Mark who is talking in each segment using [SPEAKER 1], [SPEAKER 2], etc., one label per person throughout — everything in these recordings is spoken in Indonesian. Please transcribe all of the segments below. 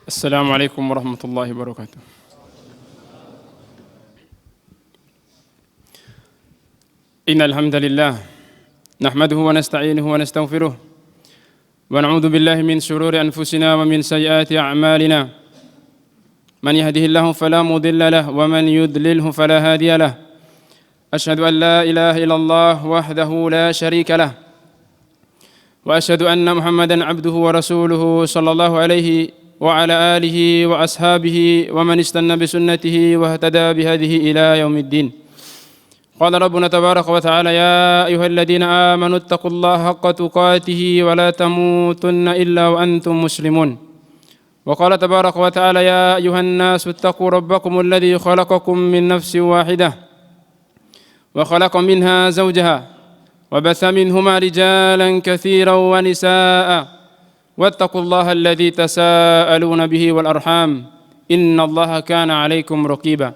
[SPEAKER 1] Assalamualaikum warahmatullahi wabarakatuh. Innal hamdalillah nahmaduhu wa nasta'inuhu wa nastaghfiruh wa na'udzu billahi min shururi anfusina wa min sayyiati a'malina. Man yahdihillahu fala mudilla lahu wa man yudlilhu fala hadiya lahu. Asyhadu an la ilaha illallah wahdahu la syarika lahu wa asyhadu anna Muhammadan 'abduhu wa rasuluhu sallallahu alaihi wa ala alihi wa ashabihi wa man istanna bi sunnatihi wa ihtada bi hadihi ila yaumiddin. Qala rabbuna tabaraka wa ta'ala ya ayyuhalladzina amanu taqullaha haqqa tuqatih wa la tamutunna illa wa antum muslimun. Wa qala tabaraka wa ta'ala ya ayyuhan nasu taqu rabbakumul ladzi khalaqakum min nafsin wahidah wa khalaqa minha zawjaha wa batha minhuma rijalan katsiran wa nisaa'a واتقوا الله الذي تساءلون به والأرحام إن الله كان عليكم رقيبا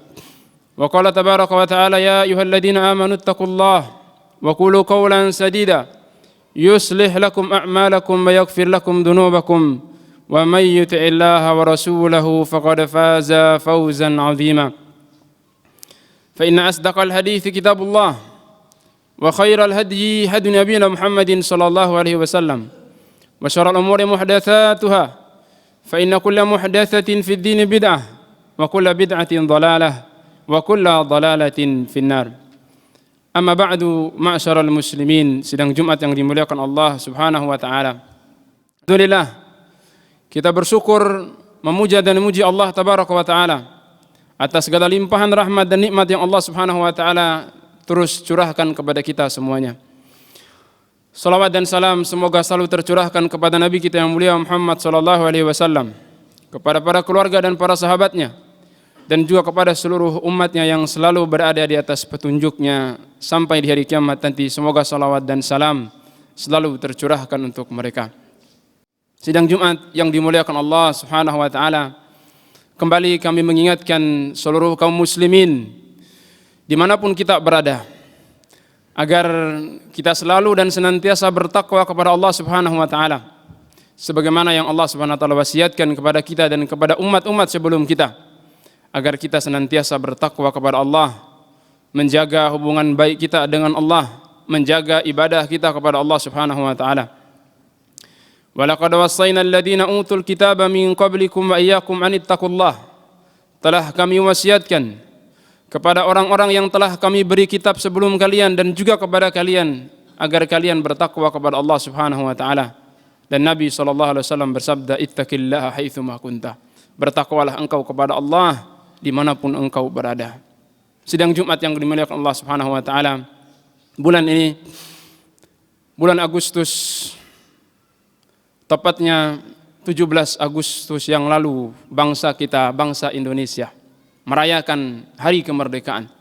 [SPEAKER 1] وقال تبارك وتعالى يا أيها الذين آمنوا اتقوا الله وقولوا قولا سديدا يصلح لكم أعمالكم ويغفر لكم ذنوبكم ومن يطع الله ورسوله فقد فاز فوزا عظيما فإن أصدق الحديث كتاب الله وخير الهدي هدي نبينا محمد صلى الله عليه وسلم وشر الأمور محدثاتها فإن كل محدثة في الدين بدعة وكل بدعة ضلالة وكل ضلالة في النار. Amma ba'du, ma'syaral muslimin, sidang Jumat yang dimuliakan Allah Subhanahu wa taala. Alhamdulillah, kita bersyukur, memuja dan memuji Allah tabaraka wa taala atas segala limpahan rahmat dan nikmat yang Allah Subhanahu wa taala terus curahkan kepada kita semuanya. Salawat dan salam semoga selalu tercurahkan kepada Nabi kita yang mulia Muhammad sallallahu alaihi wasallam, kepada para keluarga dan para sahabatnya, dan juga kepada seluruh umatnya yang selalu berada di atas petunjuknya sampai di hari kiamat nanti. Semoga salawat dan salam selalu tercurahkan untuk mereka. Sidang Jumat yang dimuliakan Allah Subhanahu wa taala, kembali kami mengingatkan seluruh kaum muslimin dimanapun kita berada, agar kita selalu dan senantiasa bertakwa kepada Allah Subhanahu wa taala sebagaimana yang Allah Subhanahu wa taala wasiatkan kepada kita dan kepada umat-umat sebelum kita, agar kita senantiasa bertakwa kepada Allah, menjaga hubungan baik kita dengan Allah, menjaga ibadah kita kepada Allah Subhanahu wa taala. Wa laqad wassayna alladziina utul kitaba min qablikum wa iyyakum an ittaqullah. Telah kami wasiatkan kepada orang-orang yang telah kami beri kitab sebelum kalian dan juga kepada kalian agar kalian bertakwa kepada Allah Subhanahu wa taala. Dan Nabi sallallahu alaihi wasallam bersabda, ittaqillaha haitsu ma kunta. Bertakwalah engkau kepada Allah dimanapun engkau berada. Sidang Jumat yang dimuliakan Allah Subhanahu wa taala, bulan ini bulan Agustus, tepatnya 17 Agustus yang lalu, bangsa kita, bangsa Indonesia merayakan hari kemerdekaan.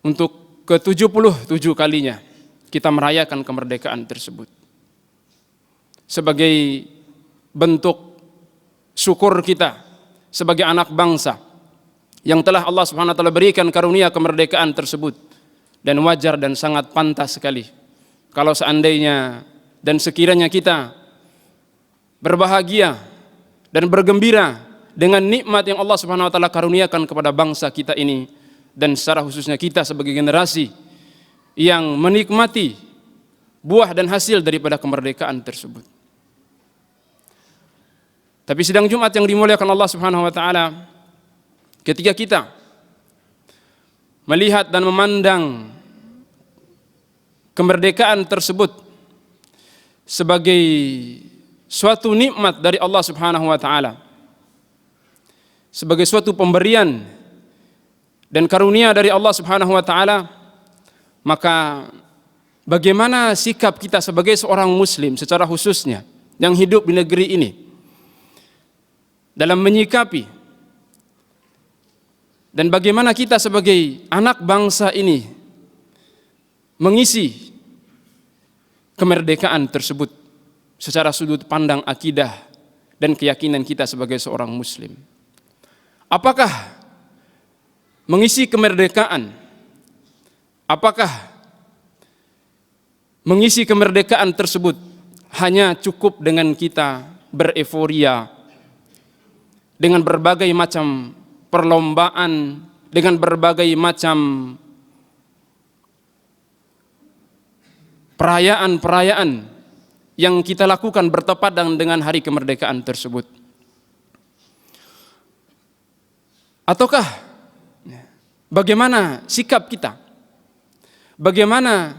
[SPEAKER 1] Untuk ke-77 kalinya kita merayakan kemerdekaan tersebut sebagai bentuk syukur kita sebagai anak bangsa yang telah Allah Subhanahu wa taala berikan karunia kemerdekaan tersebut. Dan wajar dan sangat pantas sekali kalau seandainya dan sekiranya kita berbahagia dan bergembira dengan nikmat yang Allah Subhanahu wa taala karuniakan kepada bangsa kita ini, dan secara khususnya kita sebagai generasi yang menikmati buah dan hasil daripada kemerdekaan tersebut. Tapi sidang Jumat yang dimuliakan Allah Subhanahu wa taala, ketika kita melihat dan memandang kemerdekaan tersebut sebagai suatu nikmat dari Allah Subhanahu wa taala, sebagai suatu pemberian dan karunia dari Allah Subhanahu wa taala, maka bagaimana sikap kita sebagai seorang muslim secara khususnya yang hidup di negeri ini dalam menyikapi, dan bagaimana kita sebagai anak bangsa ini mengisi kemerdekaan tersebut secara sudut pandang akidah dan keyakinan kita sebagai seorang muslim. Apakah mengisi kemerdekaan, apakah mengisi kemerdekaan tersebut hanya cukup dengan kita bereforia dengan berbagai macam perlombaan, dengan berbagai macam perayaan-perayaan yang kita lakukan bertepatan dengan hari kemerdekaan tersebut. Ataukah bagaimana sikap kita? Bagaimana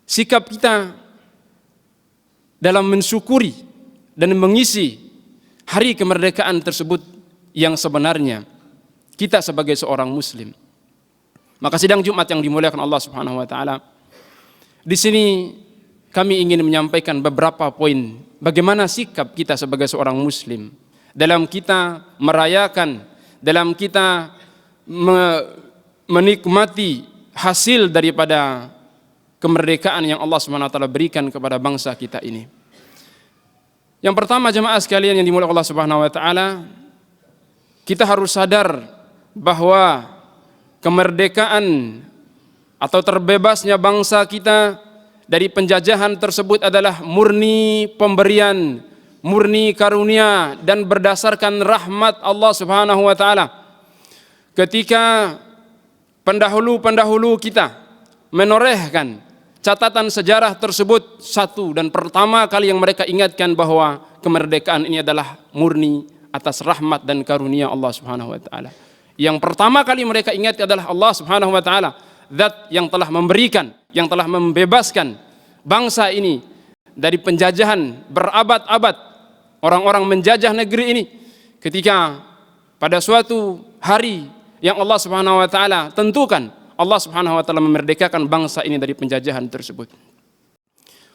[SPEAKER 1] sikap kita dalam mensyukuri dan mengisi hari kemerdekaan tersebut yang sebenarnya kita sebagai seorang muslim? Maka sidang Jumat yang dimuliakan Allah Subhanahu wa taala, di sini kami ingin menyampaikan beberapa poin bagaimana sikap kita sebagai seorang muslim dalam kita merayakan, dalam kita menikmati hasil daripada kemerdekaan yang Allah Subhanahu wa taala berikan kepada bangsa kita ini. Yang pertama, jemaah sekalian yang dimuliakan Allah Subhanahu wa taala, kita harus sadar bahwa kemerdekaan atau terbebasnya bangsa kita dari penjajahan tersebut adalah murni pemberian, murni karunia dan berdasarkan rahmat Allah Subhanahu wa taala. Ketika pendahulu-pendahulu kita menorehkan catatan sejarah tersebut, satu dan pertama kali yang mereka ingatkan bahwa kemerdekaan ini adalah murni atas rahmat dan karunia Allah Subhanahu wa taala. Yang pertama kali mereka ingat adalah Allah Subhanahu wa taala, zat yang telah memberikan, yang telah membebaskan bangsa ini dari penjajahan berabad-abad. Orang-orang menjajah negeri ini ketika pada suatu hari yang Allah Subhanahu wa taala tentukan, Allah Subhanahu wa taala memerdekakan bangsa ini dari penjajahan tersebut.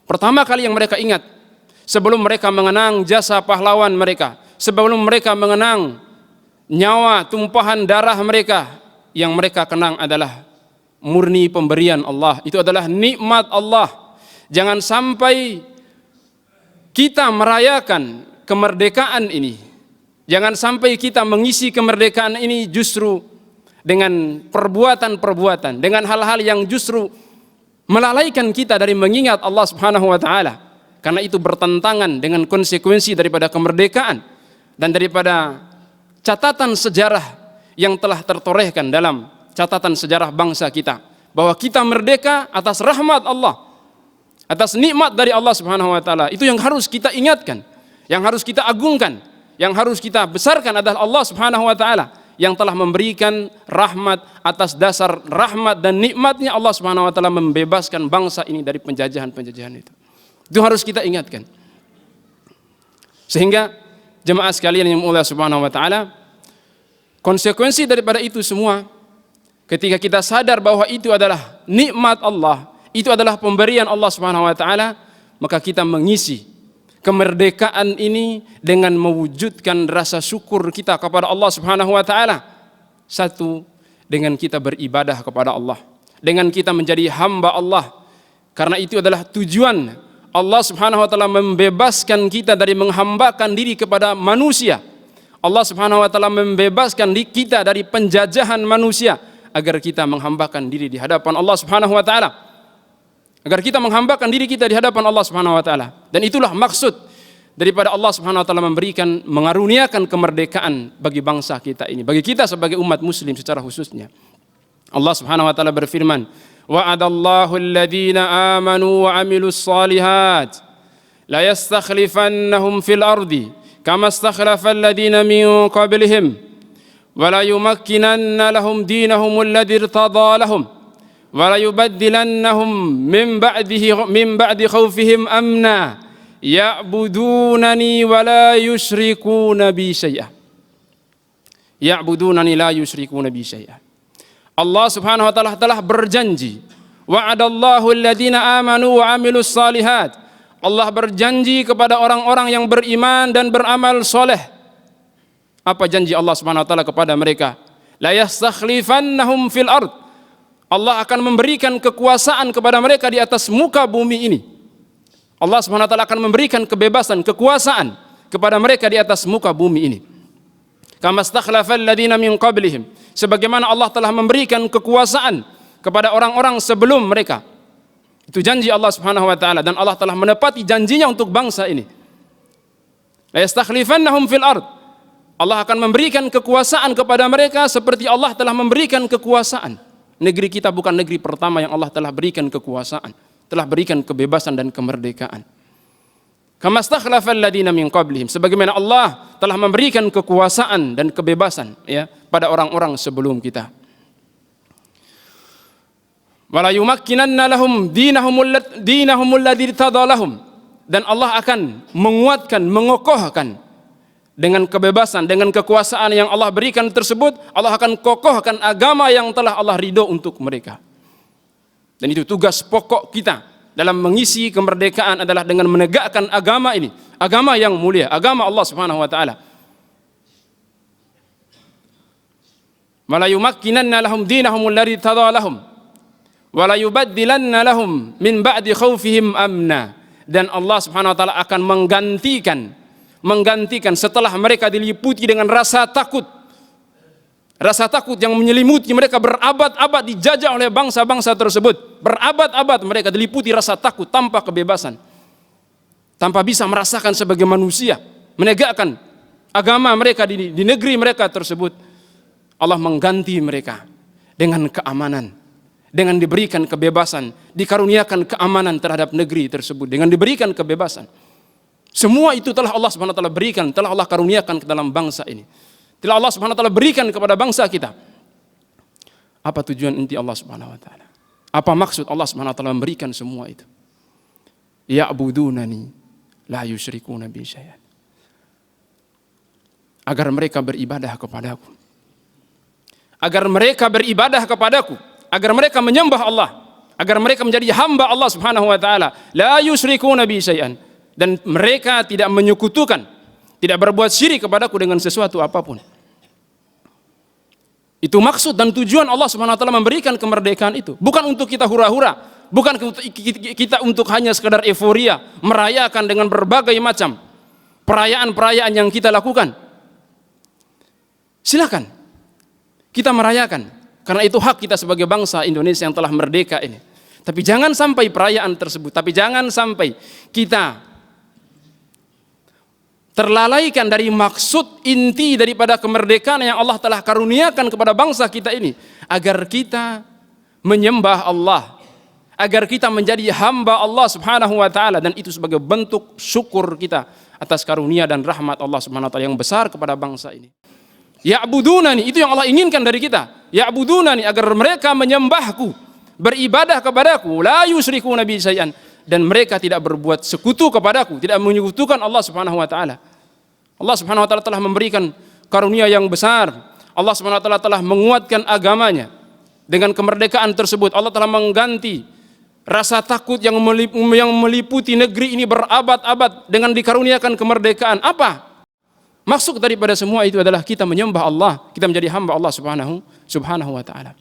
[SPEAKER 1] Pertama kali yang mereka ingat, sebelum mereka mengenang jasa pahlawan mereka, sebelum mereka mengenang nyawa tumpahan darah mereka, yang mereka kenang adalah murni pemberian Allah. Itu adalah nikmat Allah. Jangan sampai kita merayakan kemerdekaan ini, jangan sampai kita mengisi kemerdekaan ini justru dengan perbuatan-perbuatan, dengan hal-hal yang justru melalaikan kita dari mengingat Allah Subhanahu wa taala. Karena itu bertentangan dengan konsekuensi daripada kemerdekaan dan daripada catatan sejarah yang telah tertorehkan dalam catatan sejarah bangsa kita, bahwa kita merdeka atas rahmat Allah, atas nikmat dari Allah Subhanahu wa taala. Itu yang harus kita ingatkan, yang harus kita agungkan, yang harus kita besarkan adalah Allah Subhanahu wa taala yang telah memberikan rahmat. Atas dasar rahmat dan nikmatnya Allah Subhanahu wa taala membebaskan bangsa ini dari penjajahan-penjajahan itu. Itu harus kita ingatkan. Sehingga jemaah sekalian yang Allah Subhanahu wa taala, konsekuensi daripada itu semua, ketika kita sadar bahwa itu adalah nikmat Allah, itu adalah pemberian Allah Subhanahu wa taala, maka kita mengisi kemerdekaan ini dengan mewujudkan rasa syukur kita kepada Allah Subhanahu wa taala. Satu, dengan kita beribadah kepada Allah, dengan kita menjadi hamba Allah. Karena itu adalah tujuan Allah Subhanahu wa taala membebaskan kita dari menghambakan diri kepada manusia. Allah Subhanahu wa taala membebaskan kita dari penjajahan manusia agar kita menghambakan diri di hadapan Allah Subhanahu wa taala. Agar kita menghambakan diri kita di hadapan Allah Subhanahu wa taala. Dan itulah maksud daripada Allah Subhanahu wa taala memberikan, mengaruniakan kemerdekaan bagi bangsa kita ini, bagi kita sebagai umat muslim secara khususnya. Allah Subhanahu wa taala berfirman, wa'adallahu alladhina amanu wa 'amilus shalihat la yastakhlifannahum fil ardi kama istakhlafa alladhina min qablihim wa la yumakkinanna lahum dinahum alladhi irtada lahum wa la yubaddilannahum min ba'di khawfihim amna ya'budunani wa la yushrikuna bi syai'a. Ya'budunani la yushrikuna bi syai'a. Allah Subhanahu wa taala telah berjanji, wa'adallahu alladhina amanu wa 'amilus shalihat. Allah berjanji kepada orang-orang yang beriman dan beramal soleh. Apa janji Allah Subhanahu wa taala kepada mereka? La yastakhlifannahum fil ard. Allah akan memberikan kekuasaan kepada mereka di atas muka bumi ini. Allah Subhanahu wa taala akan memberikan kebebasan, kekuasaan kepada mereka di atas muka bumi ini. Kama istakhlafal ladzina min qablihim, sebagaimana Allah telah memberikan kekuasaan kepada orang-orang sebelum mereka. Itu janji Allah Subhanahu wa taala, dan Allah telah menepati janjinya untuk bangsa ini. La yastakhlifannahum fil ard. Allah akan memberikan kekuasaan kepada mereka seperti Allah telah memberikan kekuasaan. Negeri kita bukan negeri pertama yang Allah telah berikan kekuasaan, telah berikan kebebasan dan kemerdekaan. Kama stakhlafal ladina min qablihim, sebagaimana Allah telah memberikan kekuasaan dan kebebasan ya pada orang-orang sebelum kita. Wala yumakkinanna lahum dinahum alladzi irtada lahum, dan Allah akan menguatkan, mengokohkan dengan kebebasan, dengan kekuasaan yang Allah berikan tersebut, Allah akan kokohkan agama yang telah Allah ridho untuk mereka. Dan itu tugas pokok kita dalam mengisi kemerdekaan adalah dengan menegakkan agama ini, agama yang mulia, agama Allah Subhanahu wa taala. Wala yumakkinanna lahum dinahum alladzi irtada lahum wala yubaddilanna lahum min ba'di khaufihim amna, dan Allah Subhanahu wa taala akan menggantikan setelah mereka diliputi dengan rasa takut yang menyelimuti mereka berabad-abad dijajah oleh bangsa-bangsa tersebut, berabad-abad mereka diliputi rasa takut tanpa kebebasan, tanpa bisa merasakan sebagai manusia, menegakkan agama mereka di negeri mereka tersebut. Allah mengganti mereka dengan keamanan, dengan diberikan kebebasan, dikaruniakan keamanan terhadap negeri tersebut, dengan diberikan kebebasan. Semua itu telah Allah Subhanahu wa taala berikan, telah Allah karuniakan ke dalam bangsa ini. Telah Allah Subhanahu wa taala berikan kepada bangsa kita. Apa tujuan inti Allah Subhanahu wa taala? Apa maksud Allah Subhanahu wa taala memberikan semua itu? Ya'budunani la yusyrikuna bi syai'an. Agar mereka beribadah kepadaku. Agar mereka beribadah kepadaku, agar mereka menyembah Allah, agar mereka menjadi hamba Allah Subhanahu wa taala. La yusyrikuna bi syai'an. Dan mereka tidak menyekutukan, tidak berbuat syirik kepadaku dengan sesuatu apapun. Itu maksud dan tujuan Allah Subhanahu wa taala memberikan kemerdekaan itu. Bukan untuk kita hura-hura, bukan kita untuk hanya sekedar euforia, merayakan dengan berbagai macam perayaan-perayaan yang kita lakukan. Silakan kita merayakan, karena itu hak kita sebagai bangsa Indonesia yang telah merdeka ini. Tapi jangan sampai perayaan tersebut, tapi jangan sampai kita terlalaikan dari maksud inti daripada kemerdekaan yang Allah telah karuniakan kepada bangsa kita ini, agar kita menyembah Allah, agar kita menjadi hamba Allah Subhanahu wa taala, dan itu sebagai bentuk syukur kita atas karunia dan rahmat Allah Subhanahu wa taala yang besar kepada bangsa ini. Ya'budunani, itu yang Allah inginkan dari kita. Ya'budunani, agar mereka menyembahku, beribadah kepadaku, la yusyrikuna bi syai'an, dan mereka tidak berbuat sekutu kepadaku, tidak menyekutukan Allah Subhanahu wa taala. Allah Subhanahu wa taala telah memberikan karunia yang besar. Allah Subhanahu wa taala telah menguatkan agamanya. Dengan kemerdekaan tersebut Allah telah mengganti rasa takut yang meliputi negeri ini berabad-abad dengan dikaruniakan kemerdekaan. Apa maksud daripada semua itu? Adalah kita menyembah Allah, kita menjadi hamba Allah Subhanahu wa taala.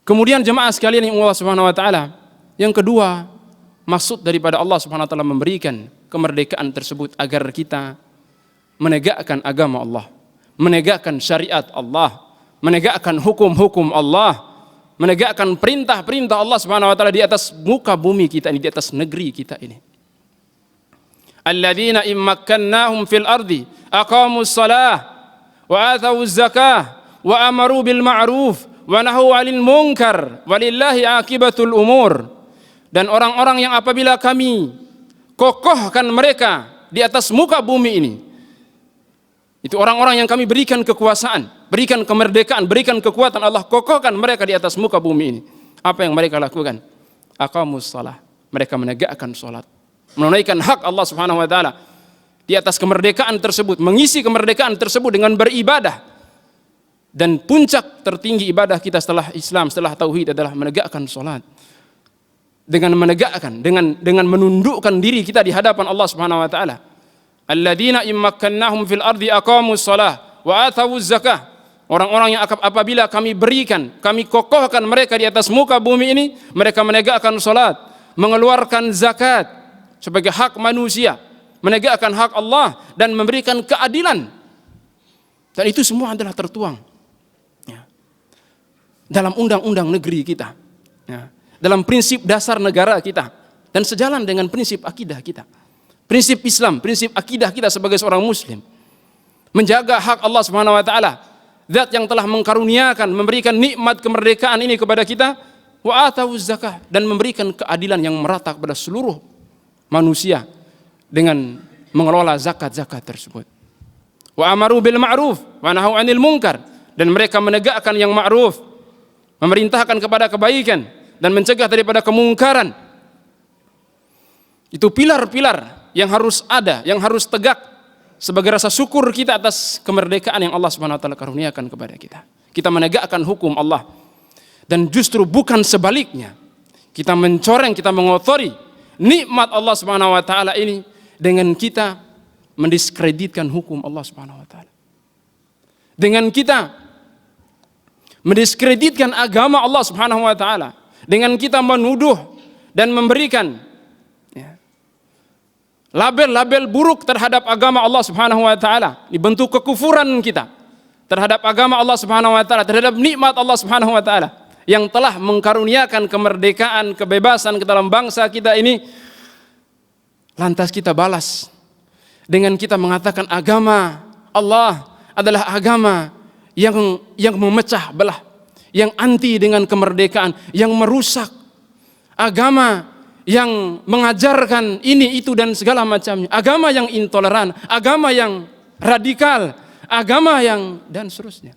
[SPEAKER 1] Kemudian jemaah sekalian yang Allah Subhanahu wa taala, yang kedua, maksud daripada Allah Subhanahu wa taala memberikan kemerdekaan tersebut agar kita menegakkan agama Allah, menegakkan syariat Allah, menegakkan hukum-hukum Allah, menegakkan perintah-perintah Allah Subhanahu wa taala di atas muka bumi kita ini, di atas negeri kita ini. Alladzina immakkannahum fil ardi aqamus shalah wa atawuz zakah wa amaru bil ma'ruf wa nahaw 'anil munkar walillahi aqibatul umur. Dan orang-orang yang apabila kami kokohkan mereka di atas muka bumi ini, itu orang-orang yang kami berikan kekuasaan, berikan kemerdekaan, berikan kekuatan, Allah kokohkan mereka di atas muka bumi ini. Apa yang mereka lakukan? Aqamus shalah, mereka menegakkan salat, menunaikan hak Allah Subhanahu wa taala di atas kemerdekaan tersebut, mengisi kemerdekaan tersebut dengan beribadah. Dan puncak tertinggi ibadah kita setelah Islam, setelah tauhid adalah menegakkan salat. Dengan menegakkan, dengan menundukkan diri kita di hadapan Allah Subhanahu wa taala. Alladzina immakkannahum fil ardi aqamus shalah wa atawuz zakah. Orang-orang yang apabila kami berikan, kami kokohkan mereka di atas muka bumi ini, mereka menegakkan salat, mengeluarkan zakat sebagai hak manusia, menegakkan hak Allah dan memberikan keadilan. Dan itu semua adalah tertuang dalam undang-undang negeri kita, dalam prinsip dasar negara kita, dan sejalan dengan prinsip akidah kita. Prinsip Islam, prinsip akidah kita sebagai seorang muslim. Menjaga hak Allah Subhanahu wa taala. Zat yang telah mengkaruniakan, memberikan nikmat kemerdekaan ini kepada kita, wa atawuz zakah, dan memberikan keadilan yang merata kepada seluruh manusia dengan mengelola zakat-zakat tersebut. Wa amaru bil ma'ruf wa nahaw 'anil munkar, dan mereka menegakkan yang ma'ruf, memerintahkan kepada kebaikan dan mencegah daripada kemungkaran. Itu pilar-pilar yang harus ada, yang harus tegak sebagai rasa syukur kita atas kemerdekaan yang Allah Subhanahu wa taala karuniakan kepada kita. Kita menegakkan hukum Allah. Dan justru bukan sebaliknya. Kita mencoreng, kita mengotori nikmat Allah Subhanahu wa taala ini dengan kita mendiskreditkan hukum Allah Subhanahu wa taala. Dengan kita mendiskreditkan agama Allah Subhanahu wa taala, dengan kita menuduh dan memberikan label-label buruk terhadap agama Allah Subhanahu wa taala, dibentuk kekufuran kita terhadap agama Allah Subhanahu wa taala, terhadap nikmat Allah Subhanahu wa taala yang telah mengkaruniakan kemerdekaan, kebebasan ke dalam bangsa kita ini. Lantas kita balas dengan kita mengatakan agama Allah adalah agama yang memecah belah, yang anti dengan kemerdekaan, yang merusak, agama yang mengajarkan ini, itu, dan segala macamnya, agama yang intoleran, agama yang radikal, agama yang dan seterusnya.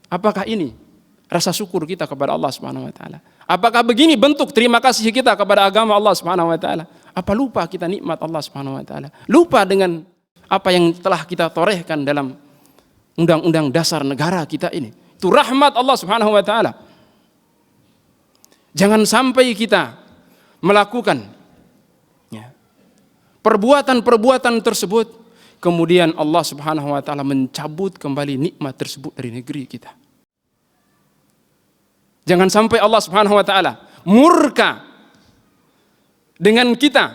[SPEAKER 1] Apakah ini rasa syukur kita kepada Allah Subhanahu wa taala? Apakah begini bentuk terima kasih kita kepada agama Allah Subhanahu wa taala? Apa lupa kita nikmat Allah Subhanahu wa taala? Lupa dengan apa yang telah kita torehkan dalam undang-undang dasar negara kita ini? Itu rahmat Allah Subhanahu wa taala. Jangan sampai kita melakukan perbuatan-perbuatan tersebut, kemudian Allah Subhanahu wa taala mencabut kembali nikmat tersebut dari negeri kita. Jangan sampai Allah Subhanahu wa taala murka dengan kita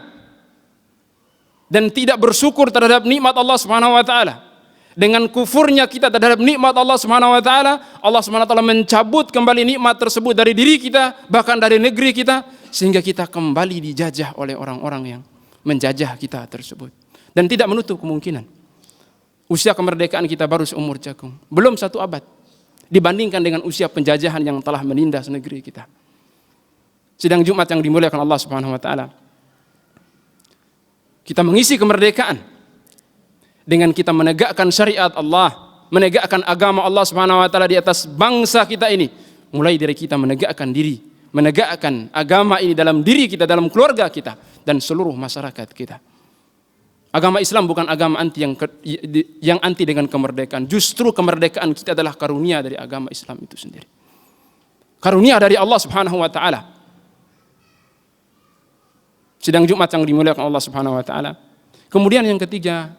[SPEAKER 1] dan tidak bersyukur terhadap nikmat Allah Subhanahu wa taala. Dengan kufurnya kita terhadap nikmat Allah Subhanahu wa taala, Allah Subhanahu wa taala mencabut kembali nikmat tersebut dari diri kita, bahkan dari negeri kita, sehingga kita kembali dijajah oleh orang-orang yang menjajah kita tersebut. Dan tidak menutup kemungkinan usia kemerdekaan kita baru seumur jagung, belum 1 abad dibandingkan dengan usia penjajahan yang telah menindas negeri kita. Sidang Jumat yang dimuliakan Allah Subhanahu wa taala, kita mengisi kemerdekaan dengan kita menegakkan syariat Allah, menegakkan agama Allah Subhanahu wa taala di atas bangsa kita ini. Mulai dari kita menegakkan diri, menegakkan agama ini dalam diri kita, dalam keluarga kita, dan seluruh masyarakat kita. Agama Islam bukan agama anti yang anti dengan kemerdekaan. Justru kemerdekaan kita adalah karunia dari agama Islam itu sendiri. Karunia dari Allah Subhanahu wa taala. Sidang Jumat yang dimuliakan Allah Subhanahu wa taala. Kemudian yang ketiga,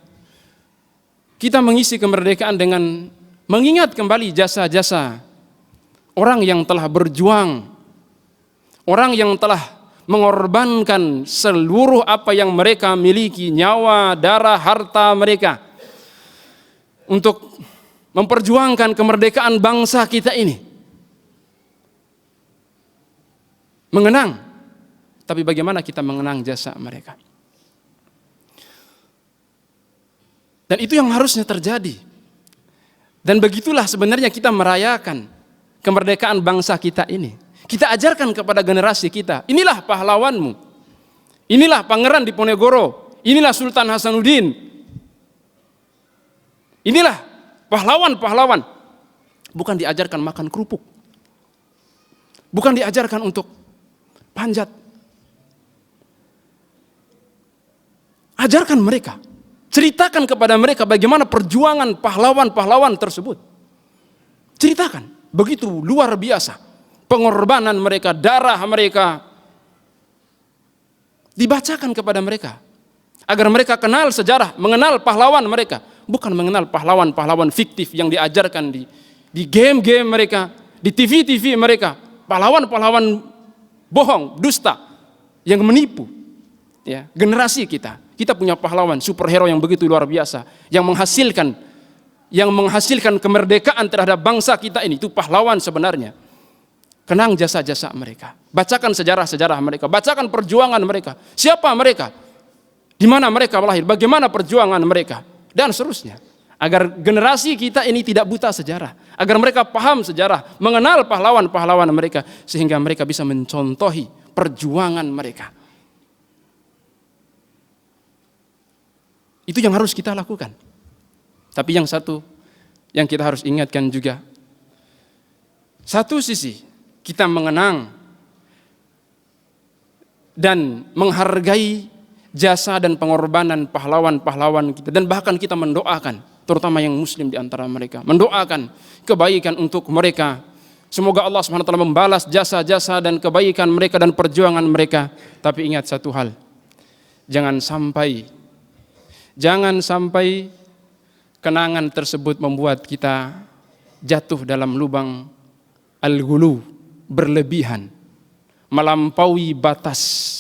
[SPEAKER 1] kita mengisi kemerdekaan dengan mengingat kembali jasa-jasa orang yang telah berjuang, orang yang telah mengorbankan seluruh apa yang mereka miliki, nyawa, darah, harta mereka, untuk memperjuangkan kemerdekaan bangsa kita ini. Mengenang, tapi bagaimana kita mengenang jasa mereka? Dan itu yang harusnya terjadi. Dan begitulah sebenarnya kita merayakan kemerdekaan bangsa kita ini. Kita ajarkan kepada generasi kita, inilah pahlawanmu. Inilah Pangeran Diponegoro. Inilah Sultan Hasanuddin. Inilah pahlawan-pahlawan. Bukan diajarkan makan kerupuk. Bukan diajarkan untuk panjat. Ajarkan mereka. Ceritakan kepada mereka bagaimana perjuangan pahlawan-pahlawan tersebut. Ceritakan, begitu luar biasa pengorbanan mereka, darah mereka. Dibacakan kepada mereka agar mereka kenal sejarah, mengenal pahlawan mereka, bukan mengenal pahlawan-pahlawan fiktif yang diajarkan di game-game mereka, di TV-TV mereka, pahlawan-pahlawan bohong, dusta yang menipu generasi kita. Kita punya pahlawan, superhero yang begitu luar biasa, yang menghasilkan kemerdekaan terhadap bangsa kita ini. Itu pahlawan sebenarnya. Kenang jasa-jasa mereka. Bacakan sejarah-sejarah mereka. Bacakan perjuangan mereka. Siapa mereka? Di mana mereka lahir, bagaimana perjuangan mereka, dan seterusnya. Agar generasi kita ini tidak buta sejarah, agar mereka paham sejarah, mengenal pahlawan-pahlawan mereka, sehingga mereka bisa mencontohi perjuangan mereka. Itu yang harus kita lakukan. Tapi yang satu yang kita harus ingatkan juga, satu sisi kita mengenang dan menghargai jasa dan pengorbanan pahlawan-pahlawan kita, dan bahkan kita mendoakan, terutama yang muslim di antara mereka, mendoakan kebaikan untuk mereka. Semoga Allah SWT membalas jasa-jasa dan kebaikan mereka dan perjuangan mereka. Tapi ingat satu hal, jangan sampai kenangan tersebut membuat kita jatuh dalam lubang al-ghulu, berlebihan, melampaui batas,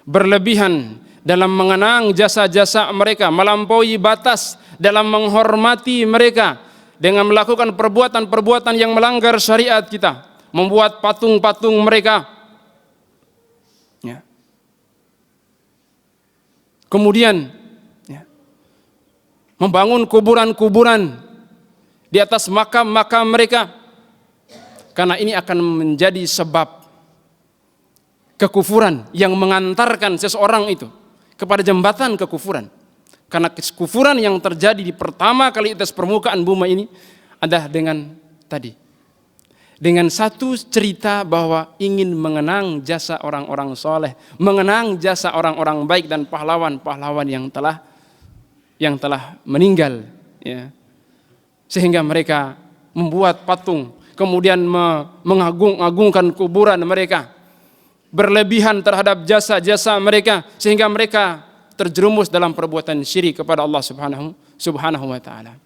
[SPEAKER 1] berlebihan dalam mengenang jasa-jasa mereka, melampaui batas dalam menghormati mereka dengan melakukan perbuatan-perbuatan yang melanggar syariat kita, membuat patung-patung mereka, ya. Kemudian membangun kuburan-kuburan di atas makam-makam mereka, karena ini akan menjadi sebab kekufuran yang mengantarkan seseorang itu kepada jembatan kekufuran. Karena kekufuran yang terjadi di pertama kali atas permukaan bumi ini adalah dengan satu cerita bahwa ingin mengenang jasa orang-orang soleh, mengenang jasa orang-orang baik dan pahlawan-pahlawan yang telah meninggal, ya. Sehingga mereka membuat patung, kemudian mengagung-agungkan kuburan mereka, berlebihan terhadap jasa-jasa mereka, sehingga mereka terjerumus dalam perbuatan syirik kepada Allah Subhanahu wa taala.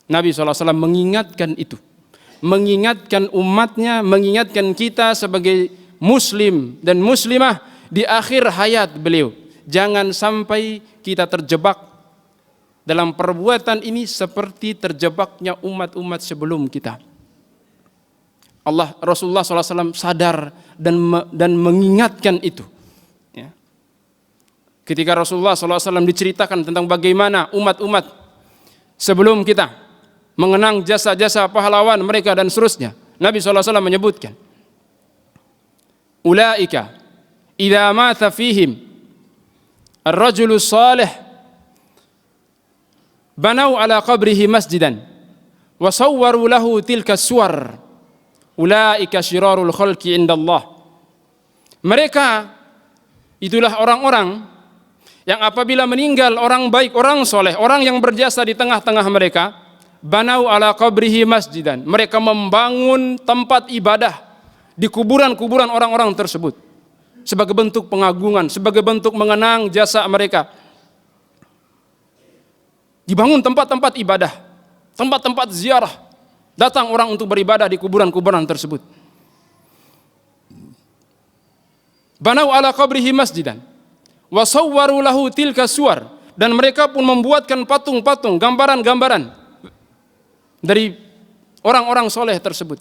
[SPEAKER 1] Nabi SAW mengingatkan itu, mengingatkan umatnya, mengingatkan kita sebagai muslim dan muslimah di akhir hayat beliau. Jangan sampai kita terjebak dalam perbuatan ini seperti terjebaknya umat-umat sebelum kita. Rasulullah SAW sadar dan mengingatkan itu. Ya. Ketika Rasulullah SAW diceritakan tentang bagaimana umat-umat sebelum kita mengenang jasa-jasa pahlawan mereka dan seterusnya, Nabi SAW menyebutkan, ulaika idza mata fihim ar-rajulu salih banau ala qabrihi masjidan wa sawwaru lahu tilka suwar ulaika syirarul khalqi indallah. Mereka itulah orang-orang yang apabila meninggal orang baik, orang soleh, orang yang berjasa di tengah-tengah mereka, banau ala qabrihi masjidan, mereka membangun tempat ibadah di kuburan-kuburan orang-orang tersebut sebagai bentuk pengagungan, sebagai bentuk mengenang jasa mereka. Dibangun tempat-tempat ibadah, tempat-tempat ziarah, datang orang untuk beribadah di kuburan-kuburan tersebut. Banau ala qabrihi masjidan wa sawwaru lahu tilka suwar, dan mereka pun membuatkan patung-patung, gambaran-gambaran dari orang-orang soleh tersebut.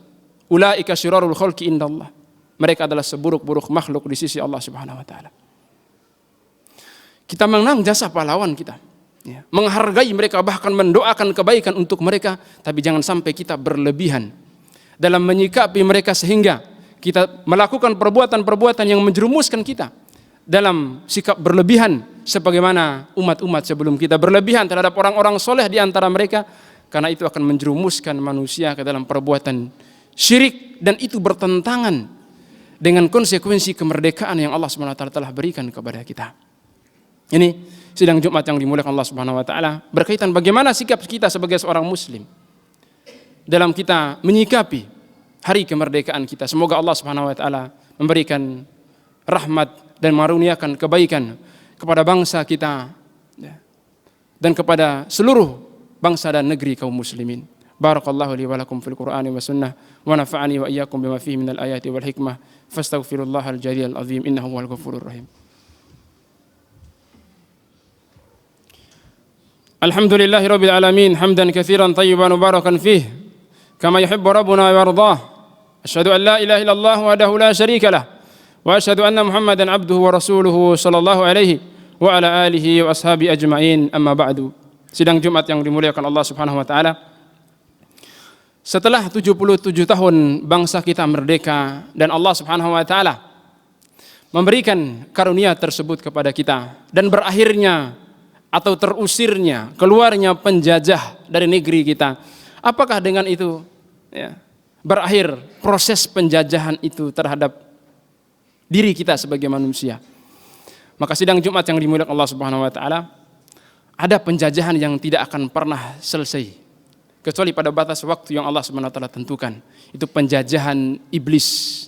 [SPEAKER 1] Ulaika syirarul khalqi indallah. Mereka adalah seburuk-buruk makhluk di sisi Allah Subhanahu wa taala. Kita mengenang jasa pahlawan kita, ya, menghargai mereka, bahkan mendoakan kebaikan untuk mereka, tapi jangan sampai kita berlebihan dalam menyikapi mereka sehingga kita melakukan perbuatan-perbuatan yang menjerumuskan kita dalam sikap berlebihan sebagaimana umat-umat sebelum kita berlebihan terhadap orang-orang soleh di antara mereka, karena itu akan menjerumuskan manusia ke dalam perbuatan syirik, dan itu bertentangan dengan konsekuensi kemerdekaan yang Allah SWT telah berikan kepada kita. Ini sidang Jumat yang dimuliakan Allah Subhanahu wa taala berkaitan bagaimana sikap kita sebagai seorang muslim dalam kita menyikapi hari kemerdekaan kita. Semoga Allah Subhanahu wa taala memberikan rahmat dan maruniakan kebaikan kepada bangsa kita dan kepada seluruh bangsa dan negeri kaum muslimin. Barakallahu li wa lakum fil Qur'ani wa sunnah wa nafa'ani wa iyyakum bima fihi minal ayati wal hikmah fastaghfirullahal jalil azim innahu huwal ghafurur rahim. Alhamdulillahi rabbil alamin hamdan katsiran tayyiban mubarakan fih kama yuhibbu rabbuna wa yardah. Asyhadu an la ilaha illallah wahdahu la syarika lah wa asyhadu anna Muhammadan abduhu wa rasuluhu sallallahu alaihi wa ala alihi wa ashabi ajma'in, amma ba'du. Sidang Jumat yang dimuliakan Allah Subhanahu wa taala. Setelah 77 tahun bangsa kita merdeka dan Allah Subhanahu wa taala memberikan karunia tersebut kepada kita, dan berakhirnya atau terusirnya, keluarnya penjajah dari negeri kita, apakah dengan itu berakhir proses penjajahan itu terhadap diri kita sebagai manusia? Maka sidang Jumat yang dimuliakan Allah Subhanahu wa taala, ada penjajahan yang tidak akan pernah selesai kecuali pada batas waktu yang Allah Subhanahu wa taala tentukan. Itu penjajahan iblis,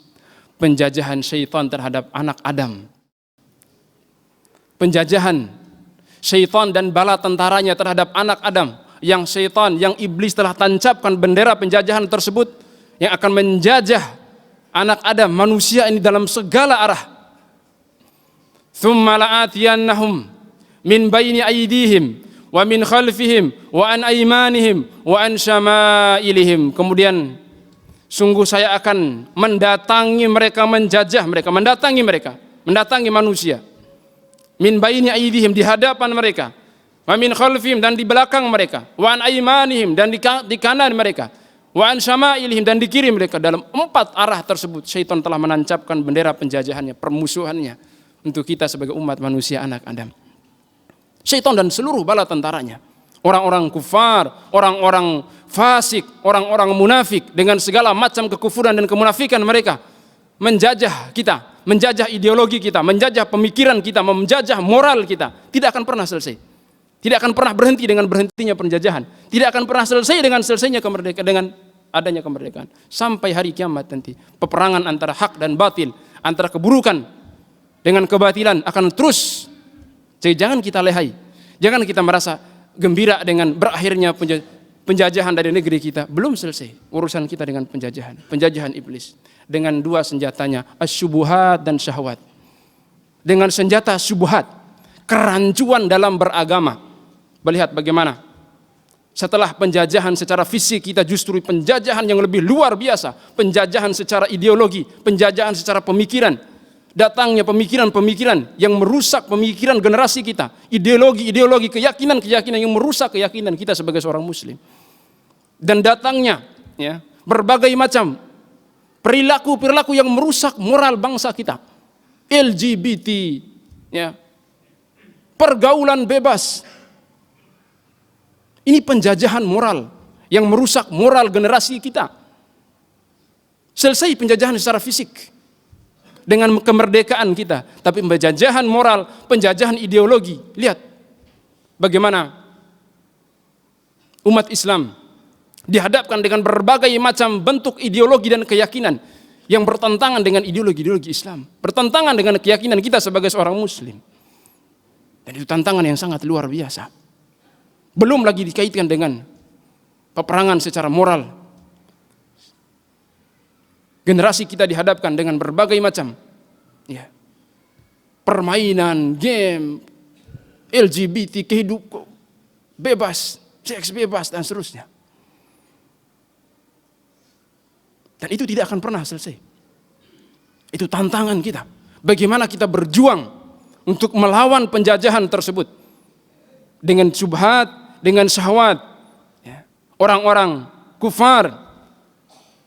[SPEAKER 1] penjajahan syaitan terhadap anak Adam. Penjajahan syaitan dan bala tentaranya terhadap anak Adam, yang syaitan, yang iblis telah tancapkan bendera penjajahan tersebut yang akan menjajah anak Adam, manusia ini dalam segala arah. Thumma la'atiyannahum min baini aydihim wa min khalfihim wa an aymanihim wa an syama'ilihim. Kemudian sungguh saya akan mendatangi mereka, menjajah mereka, mendatangi manusia. Min baini aydihim, di hadapan mereka, wa min khalfihim, dan di belakang mereka, wa an aymanihim, dan di kanan mereka, wa an syama'ilihim, dan di kiri mereka. Dalam 4 arah tersebut syaitan telah menancapkan bendera penjajahannya, permusuhannya untuk kita sebagai umat manusia anak Adam. Syaitan dan seluruh bala tentaranya, orang-orang kufar, orang-orang fasik, orang-orang munafik, dengan segala macam kekufuran dan kemunafikan mereka, menjajah kita, menjajah ideologi kita, menjajah pemikiran kita, menjajah moral kita. Tidak akan pernah selesai. Tidak akan pernah berhenti dengan berhentinya penjajahan. Tidak akan pernah selesai dengan selesainya kemerdekaan, dengan adanya kemerdekaan. Sampai hari kiamat nanti, peperangan antara hak dan batil, antara keburukan dengan kebatilan akan terus. Jadi jangan kita lehai, jangan kita merasa gembira dengan berakhirnya penjajahan dari negeri kita. Belum selesai urusan kita dengan penjajahan iblis dengan 2 senjatanya, asyubuhat dan syahwat. Dengan senjata syubhat, kerancuan dalam beragama. Melihat bagaimana setelah penjajahan secara fisik, kita justru penjajahan yang lebih luar biasa, penjajahan secara ideologi, penjajahan secara pemikiran. Datangnya pemikiran-pemikiran yang merusak pemikiran generasi kita, ideologi-ideologi, keyakinan-keyakinan yang merusak keyakinan kita sebagai seorang muslim. Dan datangnya berbagai macam perilaku-perilaku yang merusak moral bangsa kita. LGBT, pergaulan bebas. Ini penjajahan moral yang merusak moral generasi kita. Selesai penjajahan secara fisik dengan kemerdekaan kita, tapi penjajahan moral, penjajahan ideologi. Lihat bagaimana umat Islam dihadapkan dengan berbagai macam bentuk ideologi dan keyakinan yang bertentangan dengan ideologi Islam, bertentangan dengan keyakinan kita sebagai seorang muslim. Dan itu tantangan yang sangat luar biasa. Belum lagi dikaitkan dengan peperangan secara moral. Generasi kita dihadapkan dengan berbagai macam permainan, game, LGBT, kehidupan bebas, seks bebas, dan seterusnya. Dan itu tidak akan pernah selesai. Itu tantangan kita. Bagaimana kita berjuang untuk melawan penjajahan tersebut dengan syubhat, dengan syahwat. Orang-orang kufar,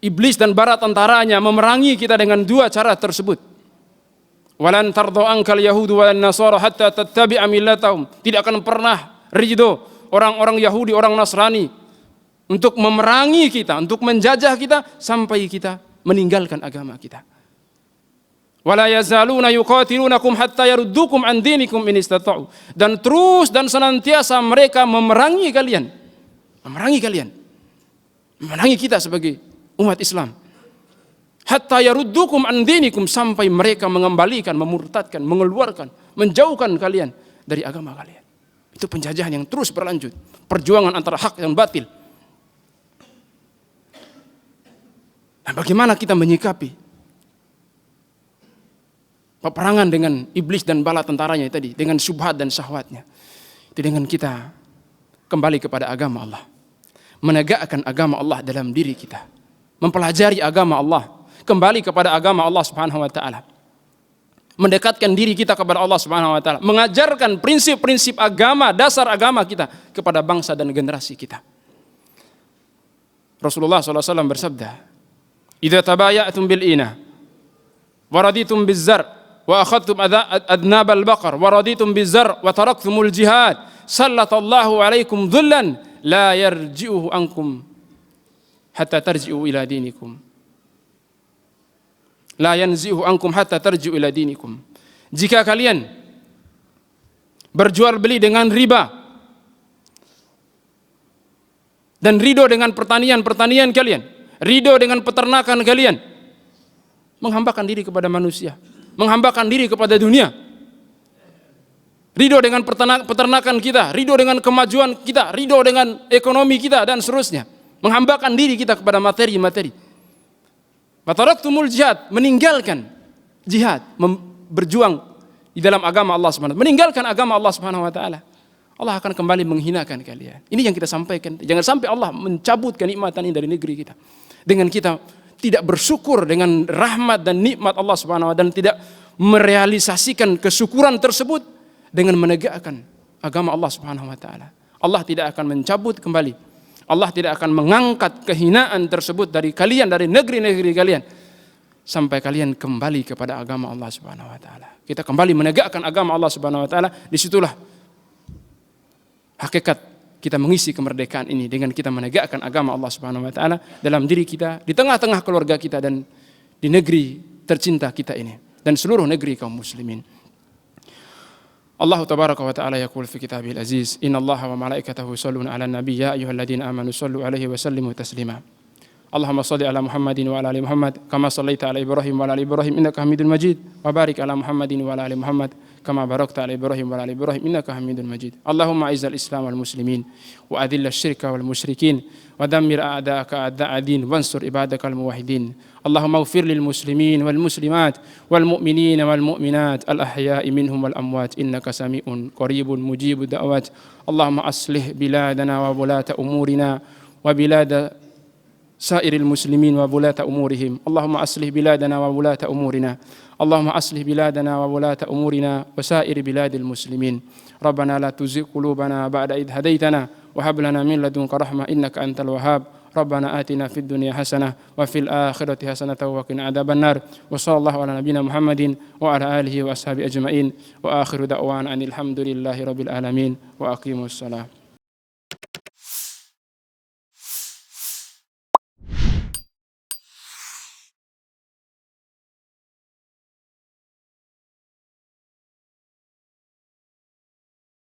[SPEAKER 1] iblis dan bara tentaranya memerangi kita dengan 2 cara tersebut. Walan tardo ankal yahudu walan nasara hatta tattabi'a millatahum. Tidak akan pernah ridho orang-orang Yahudi, orang Nasrani untuk memerangi kita, untuk menjajah kita sampai kita meninggalkan agama kita. Wala yazaluna yuqatilunakum hatta yaruddukum an dinikum in istata'u. Dan terus dan senantiasa mereka memerangi kalian. Memerangi kita sebagai umat Islam. Hatta yaruddukum an dinikum, sampai mereka mengembalikan, memurtadkan, mengeluarkan, menjauhkan kalian dari agama kalian. Itu penjajahan yang terus berlanjut, perjuangan antara hak dan batil. Nah, bagaimana kita menyikapi peperangan dengan iblis dan bala tentaranya tadi, dengan syubhat dan syahwatnya? Itu dengan kita kembali kepada agama Allah, menegakkan agama Allah dalam diri kita, mempelajari agama Allah, kembali kepada agama Allah Subhanahu wa taala, mendekatkan diri kita kepada Allah Subhanahu wa taala, mengajarkan prinsip-prinsip agama, dasar agama kita kepada bangsa dan generasi kita. Rasulullah SAW bersabda, "Idza tabaya'tum bil ina wa raditum biz-zar wa akhadtum adnab al-baqar wa raditum biz-zar wa taraktumul jihad, sallatallahu alaikum dhullan la yarji'uhu ankum hatta tarji'u ila dinikum." La yanzihu ankum hatta tarji'u ila dinikum. Jika kalian berjual beli dengan riba dan ridho dengan pertanian kalian, ridho dengan peternakan kalian, menghambakan diri kepada manusia, menghambakan diri kepada dunia, ridho dengan peternakan kita, ridho dengan kemajuan kita, ridho dengan ekonomi kita dan seterusnya, menghambakan diri kita kepada materi-materi. Wataraktumul jihad, meninggalkan jihad, berjuang di dalam agama Allah Subhanahu wa taala, meninggalkan agama Allah Subhanahu wa taala. Allah akan kembali menghinakan kalian. Ini yang kita sampaikan. Jangan sampai Allah mencabut kenikmatan ini dari negeri kita dengan kita tidak bersyukur dengan rahmat dan nikmat Allah Subhanahu wa taala dan tidak merealisasikan kesyukuran tersebut dengan menegakkan agama Allah Subhanahu wa taala. Allah tidak akan mencabut kembali. Allah tidak akan mengangkat kehinaan tersebut dari kalian, dari negeri-negeri kalian, sampai kalian kembali kepada agama Allah Subhanahu wa taala. Kita kembali menegakkan agama Allah Subhanahu wa taala, disitulah hakikat kita mengisi kemerdekaan ini, dengan kita menegakkan agama Allah Subhanahu wa taala dalam diri kita, di tengah-tengah keluarga kita, dan di negeri tercinta kita ini dan seluruh negeri kaum muslimin. Allah tabaraka wa ta'ala yaqul fi kitabihil aziz, innallaha wa malaikatahu yusholluna 'alan nabiy ya ayyuhalladzina amanu shallu 'alaihi wa sallimu taslima. Allahumma shalli ala Muhammadin wa ala ali Muhammad kama shallaita ala Ibrahim wa ala ali Ibrahim innaka Hamidul Majid, wa barik ala Muhammadin wa ala ali Muhammad kama barakta ala Ibrahim wa ala ali Ibrahim innaka Hamidul Majid. Allahumma izzil Islam wal muslimin wa adhill asy-syirka wal musyrikin wa dammir a'da'aka a'da'a din wansur ibadakal muwahhidin. Allahumma ighfir lil muslimin wal muslimat wal mu'minin wal mu'minat al ahya'i minhum wal amwat innaka sami'un qaribun mujibud da'awat. Allahumma aslih biladana wa wulata umurina wa bilada sairil muslimin wa wulata umurihim. Allahumma aslih biladana wa wulata umurina. Allahumma aslih biladana wa wulata umurina wa sair biladil muslimin. Rabbana la tuzigh qulubana ba'da idh hadaitana wa hab lana min ladunka rahmah innaka antal wahhab. Rabbana atina fid dunya hasanah wa fil akhirati hasanah wa qina adzabannar. Wa sallallahu ala nabiyyina Muhammadin wa ala alihi wa ashabi ajmain. Wa akhiru da'wana anil hamdulillahi rabbil alamin wa aqimus salam.